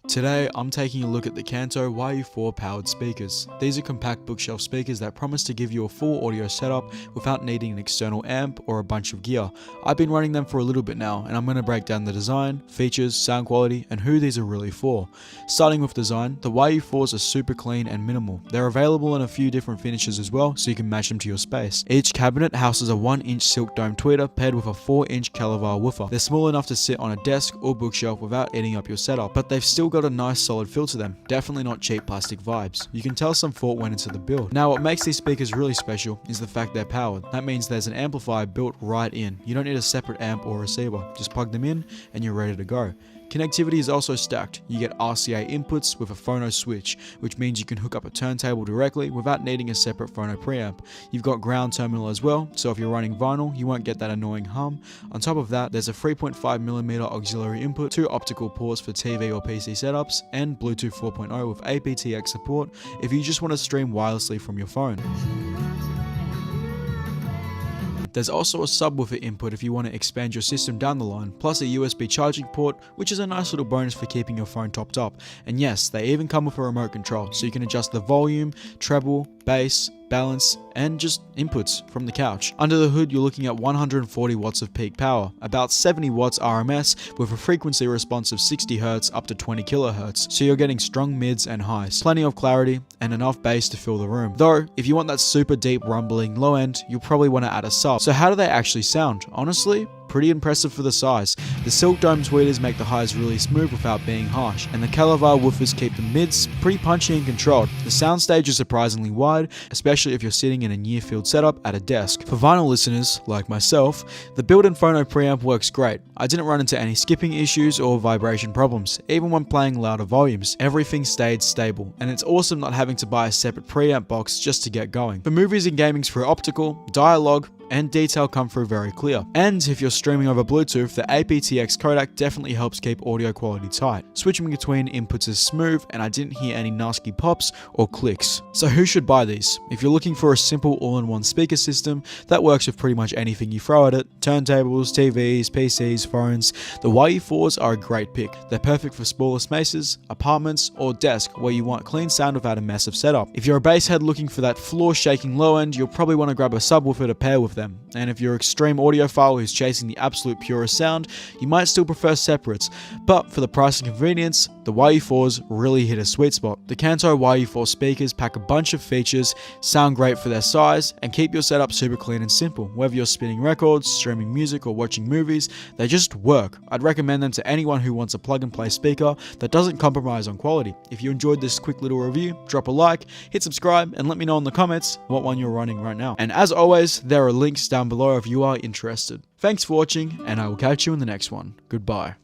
Today, I'm taking a look at the Kanto YU4 powered speakers. These are compact bookshelf speakers that promise to give you a full audio setup without needing an external amp or a bunch of gear. I've been running them for a little bit now, and I'm going to break down the design, features, sound quality, and who these are really for. Starting with design, the YU4s are super clean and minimal. They're available in a few different finishes as well, so you can match them to your space. Each cabinet houses a 1-inch silk dome tweeter paired with a 4-inch Kevlar woofer. They're small enough to sit on a desk or bookshelf without eating up your setup, but they've still got a nice solid feel to them. Definitely not cheap plastic vibes. You can tell some thought went into the build. Now what makes these speakers really special is the fact they're powered. That means there's an amplifier built right in. You don't need a separate amp or receiver. Just plug them in and you're ready to go. Connectivity is also stacked. You get RCA inputs with a phono switch, which means you can hook up a turntable directly without needing a separate Phono Preamp. You've got ground terminal as well, so if you're running vinyl, you won't get that annoying hum. On top of that, there's a 3.5mm auxiliary input, 2 optical ports for TV or PC setups, and Bluetooth 4.0 with aptX support if you just want to stream wirelessly from your phone. There's also a subwoofer input if you want to expand your system down the line, plus a USB charging port, which is a nice little bonus for keeping your phone topped up. And yes, they even come with a remote control, so you can adjust the volume, treble, bass, balance, and just inputs from the couch. Under the hood, you're looking at 140 watts of peak power, about 70 watts RMS with a frequency response of 60 Hz up to 20 kHz, so you're getting strong mids and highs, plenty of clarity, and enough bass to fill the room. Though, if you want that super deep rumbling low end, you'll probably want to add a sub. So how do they actually sound? Honestly, pretty impressive for the size. The silk dome tweeters make the highs really smooth without being harsh, and the Kevlar woofers keep the mids pretty punchy and controlled. The soundstage is surprisingly wide, especially if you're sitting in a near-field setup at a desk. For vinyl listeners, like myself, the built-in Phono Preamp works great. I didn't run into any skipping issues or vibration problems, even when playing louder volumes. Everything stayed stable, and it's awesome not having to buy a separate preamp box just to get going. For movies and gaming through optical, dialogue, and detail come through very clear. And if you're streaming over Bluetooth, the aptX codec definitely helps keep audio quality tight. Switching between inputs is smooth, and I didn't hear any nasty pops or clicks. So who should buy these? If you're looking for a simple all-in-one speaker system that works with pretty much anything you throw at it, turntables, TVs, PCs, phones, the YU4s are a great pick. They're perfect for smaller spaces, apartments, or desk where you want clean sound without a massive setup. If you're a bass head looking for that floor-shaking low end, you'll probably want to grab a subwoofer to pair with them. And if you're an extreme audiophile who's chasing the absolute purest sound, you might still prefer separates, but for the price and convenience, the YU4s really hit a sweet spot. The Kanto YU4 speakers pack a bunch of features, sound great for their size, and keep your setup super clean and simple. Whether you're spinning records, streaming music, or watching movies, they just work. I'd recommend them to anyone who wants a plug-and-play speaker that doesn't compromise on quality. If you enjoyed this quick little review, drop a like, hit subscribe, and let me know in the comments what one you're running right now. And as always, there are links down below if you are interested. Thanks for watching, and I will catch you in the next one. Goodbye.